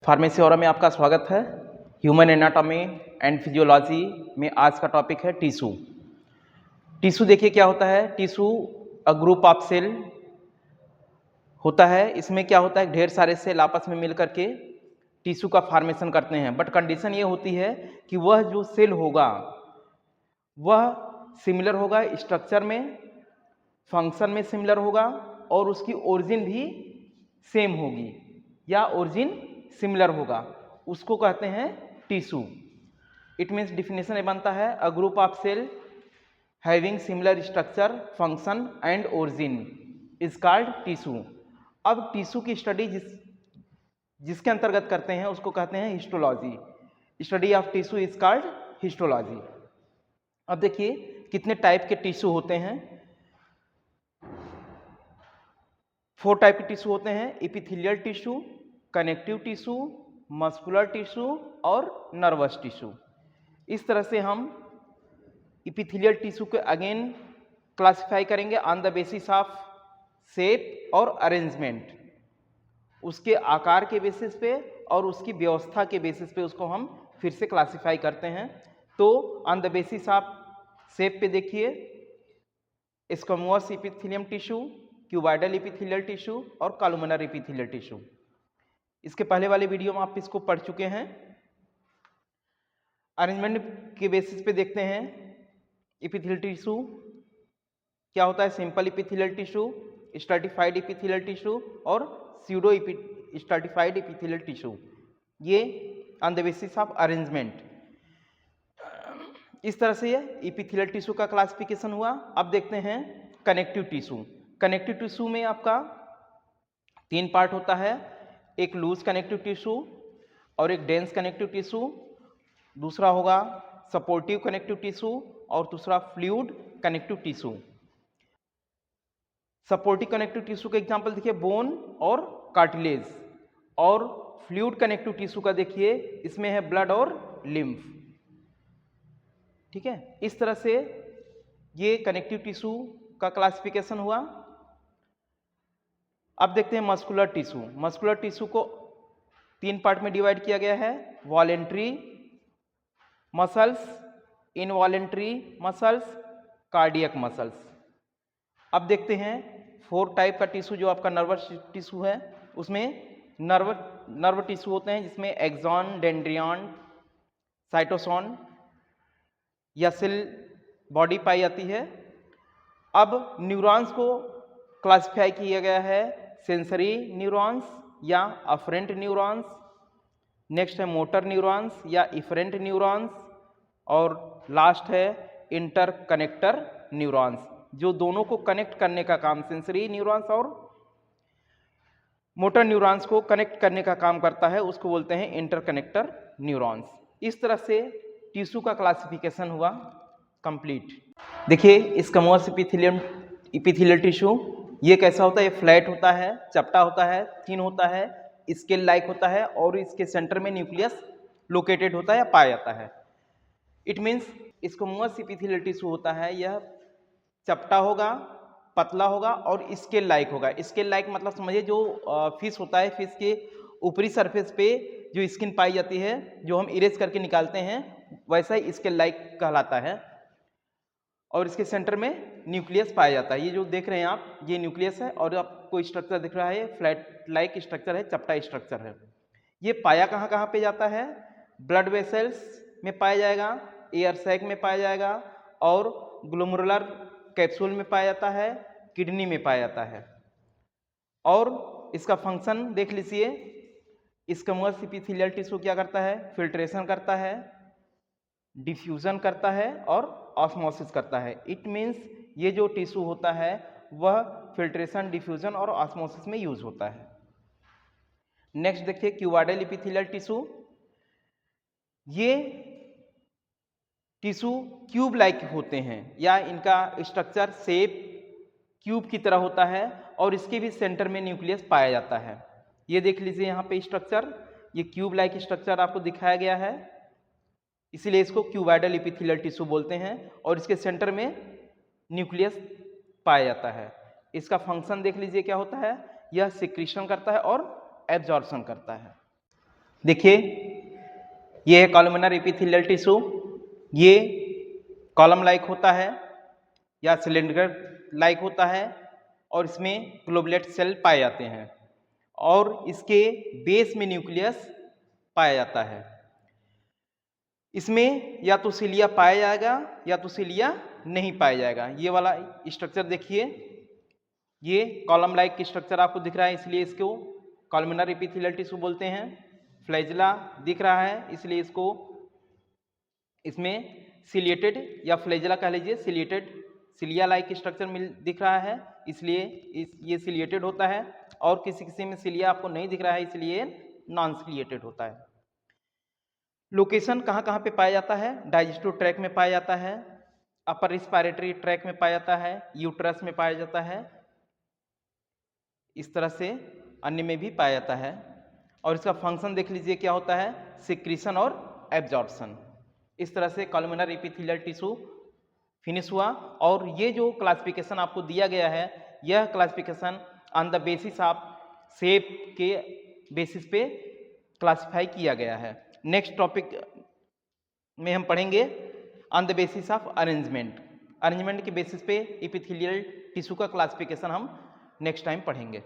Pharmacy और में आपका स्वागत है। ह्यूमन एनाटॉमी एंड फिजियोलॉजी में आज का टॉपिक है टिश्यू। टिश्यू देखिए क्या होता है। Tissue a group of cell होता है। इसमें क्या होता है, ढेर सारे सेल आपस में मिल करके टिश्यू का फॉर्मेशन करते हैं। बट कंडीशन ये होती है कि वह जो सेल होगा वह सिमिलर होगा स्ट्रक्चर में, फंक्शन में सिमिलर होगा और उसकी ओरिजिन भी सेम होगी या ओरिजिन सिमिलर होगा, उसको कहते हैं टिश्यू। इट मीन्स डिफिनेशन ये बनता है a group of cell having similar structure, function and origin is called tissue. अब टिश्यू की स्टडी जिसके अंतर्गत करते हैं उसको कहते हैं histology. Study of tissue is called histology. अब देखिए कितने टाइप के टिश्यू होते हैं। 4 टाइप के टिश्यू होते हैं: epithelial tissue, connective tissue, muscular tissue और नर्वस टिश्यू। इस तरह से हम एपिथेलियल टिश्यू को अगेन क्लासिफाई करेंगे on the basis of shape और अरेंजमेंट। उसके आकार के बेसिस पे और उसकी व्यवस्था के बेसिस पे उसको हम फिर से क्लासिफाई करते हैं। तो on the basis of shape पे देखिए squamous epithelium tissue, cuboidal epithelial tissue और कॉलुमनर एपिथेलियल टिश्यू। इसके पहले वाले वीडियो में आप इसको पढ़ चुके हैं। अरेंजमेंट के बेसिस पे देखते हैं एपिथेलियल टिश्यू क्या होता है: simple epithelial tissue, stratified epithelial tissue और स्यूडो स्ट्रैटिफाइड एपिथेलियल टिश्यू। ये on the basis of arrangement. इस तरह से ये एपिथेलियल टिश्यू का क्लासिफिकेशन हुआ। अब देखते हैं कनेक्टिव टिश्यू। कनेक्टिव टिश्यू में आपका 3 पार्ट होता है: एक लूज कनेक्टिव टिश्यू और एक डेंस कनेक्टिव टिश्यू, दूसरा होगा सपोर्टिव कनेक्टिव टिश्यू और दूसरा fluid connective tissue. Supportive connective tissue का एग्जांपल देखिए बोन और कार्टिलेज, और फ्लूइड कनेक्टिव टिश्यू का देखिए इसमें है ब्लड और लिम्फ। ठीक है, इस तरह से ये कनेक्टिव टिश्यू का क्लासिफिकेशन हुआ। अब देखते हैं मस्कुलर टिश्यू। मस्कुलर टिश्यू को 3 पार्ट में डिवाइड किया गया है: voluntary muscles, involuntary muscles, cardiac muscles. अब देखते हैं 4 टाइप का टिश्यू जो आपका नर्वस टिश्यू है। उसमें नर्व टिश्यू होते हैं जिसमें एक्सॉन, डेंड्रियन, साइटोसोन या सेल बॉडी पाई जाती है। अब न्यूरॉन्स को क्लासिफाई किया गया है: सेंसरी न्यूरॉन्स या अफरेंट न्यूरॉन्स, नेक्स्ट है मोटर न्यूरॉन्स या इफरेंट न्यूरॉन्स, और लास्ट है इंटरकनेक्टर न्यूरॉन्स, जो दोनों को कनेक्ट करने का काम, सेंसरी न्यूरॉन्स और मोटर न्यूरॉन्स को कनेक्ट करने का काम करता है, उसको बोलते हैं इंटरकनेक्टर न्यूरॉन्स। इस तरह से टिश्यू का क्लासिफिकेशन हुआ कंप्लीट। देखिए स्क्वैमोस एपिथेलियल टिश्यू ये कैसा होता है? ये फ्लैट होता है, चपटा होता है, थिन होता है, स्केल लाइक होता है और इसके सेंटर में न्यूक्लियस लोकेटेड होता है या पाया जाता है। इट मीन्स स्क्वैमोस एपिथेलियल टिश्यू होता है, यह चपटा होगा, पतला होगा और स्केल लाइक होगा। स्केल लाइक मतलब समझिए जो फिश होता है, फिश के ऊपरी सरफेस पे जो स्किन पाई जाती है जो हम इरेज करके निकालते हैं, वैसा ही स्केल लाइक कहलाता है। और इसके सेंटर में न्यूक्लियस पाया जाता है। ये जो देख रहे हैं आप, ये न्यूक्लियस है और आपको स्ट्रक्चर दिख रहा है, फ्लैट लाइक स्ट्रक्चर है, चपटा स्ट्रक्चर है। ये पाया कहाँ कहाँ पे जाता है? ब्लड वेसल्स में पाया जाएगा, एयर सैक में पाया जाएगा और ग्लोमेरुलर कैप्सूल में पाया जाता है, किडनी में पाया जाता है। और इसका फंक्शन देख लीजिए, स्क्वैमोस एपिथेलियल टिश्यू क्या करता है? फिल्ट्रेशन करता है, डिफ्यूजन करता है और ऑस्मोसिस करता है। इट मीन्स ये जो टिश्यू होता है वह फिल्ट्रेशन, डिफ्यूजन और ऑस्मोसिस में यूज होता है। नेक्स्ट देखिए क्यूबॉइडल एपिथेलियल टिश्यू। ये टिश्यू क्यूब लाइक होते हैं या इनका स्ट्रक्चर शेप क्यूब की तरह होता है और इसके भी सेंटर में न्यूक्लियस पाया जाता है। ये देख लीजिए यहाँ पे स्ट्रक्चर, ये क्यूब लाइक स्ट्रक्चर आपको दिखाया गया है, इसीलिए इसको क्यूबॉइडल एपिथेलियल टिश्यू बोलते हैं और इसके सेंटर में न्यूक्लियस पाया जाता है। इसका फंक्शन देख लीजिए क्या होता है? यह सिक्रीशन करता है और एब्जॉर्प्शन करता है। देखिए ये है कॉलमनर एपिथेलियल टिश्यू, ये कॉलम लाइक होता है या सिलेंडर लाइक होता है और इसमें ग्लोबुलेट सेल पाए जाते हैं और इसके बेस में न्यूक्लियस पाया जाता है। इसमें या तो सिलिया पाया जाएगा या तो सिलिया नहीं पाया जाएगा। ये वाला स्ट्रक्चर देखिए, ये कॉलम लाइक स्ट्रक्चर आपको दिख रहा है इसलिए इसको कॉलमनर एपिथेलियल टिश्यू बोलते हैं। फ्लैजिला दिख रहा है इसलिए इसको इसमें सिलिएटेड या फ्लैजिला कह लीजिए, सिलिएटेड सिलिया लाइक स्ट्रक्चर दिख रहा है इसलिए ये सिलिएटेड होता है और किसी किसी में सिलिया आपको नहीं दिख रहा है इसलिए नॉन सिलिएटेड होता है। लोकेशन कहाँ कहाँ पे पाया जाता है? डाइजेस्टिव ट्रैक में पाया जाता है, अपर रिस्पायरेटरी ट्रैक में पाया जाता है, यूट्रस में पाया जाता है, इस तरह से अन्य में भी पाया जाता है। और इसका फंक्शन देख लीजिए क्या होता है, सिक्रीशन और एब्जॉर्प्शन। इस तरह से कॉलमनर एपिथेलियल टिश्यू फिनिश हुआ। और ये जो क्लासिफिकेशन आपको दिया गया है, यह classification on the basis of shape के बेसिस पे क्लासिफाई किया गया है। नेक्स्ट टॉपिक में हम पढ़ेंगे on the basis of arrangement. Arrangement के बेसिस पे एपिथेलियल टिश्यू का क्लासिफिकेशन हम नेक्स्ट टाइम पढ़ेंगे।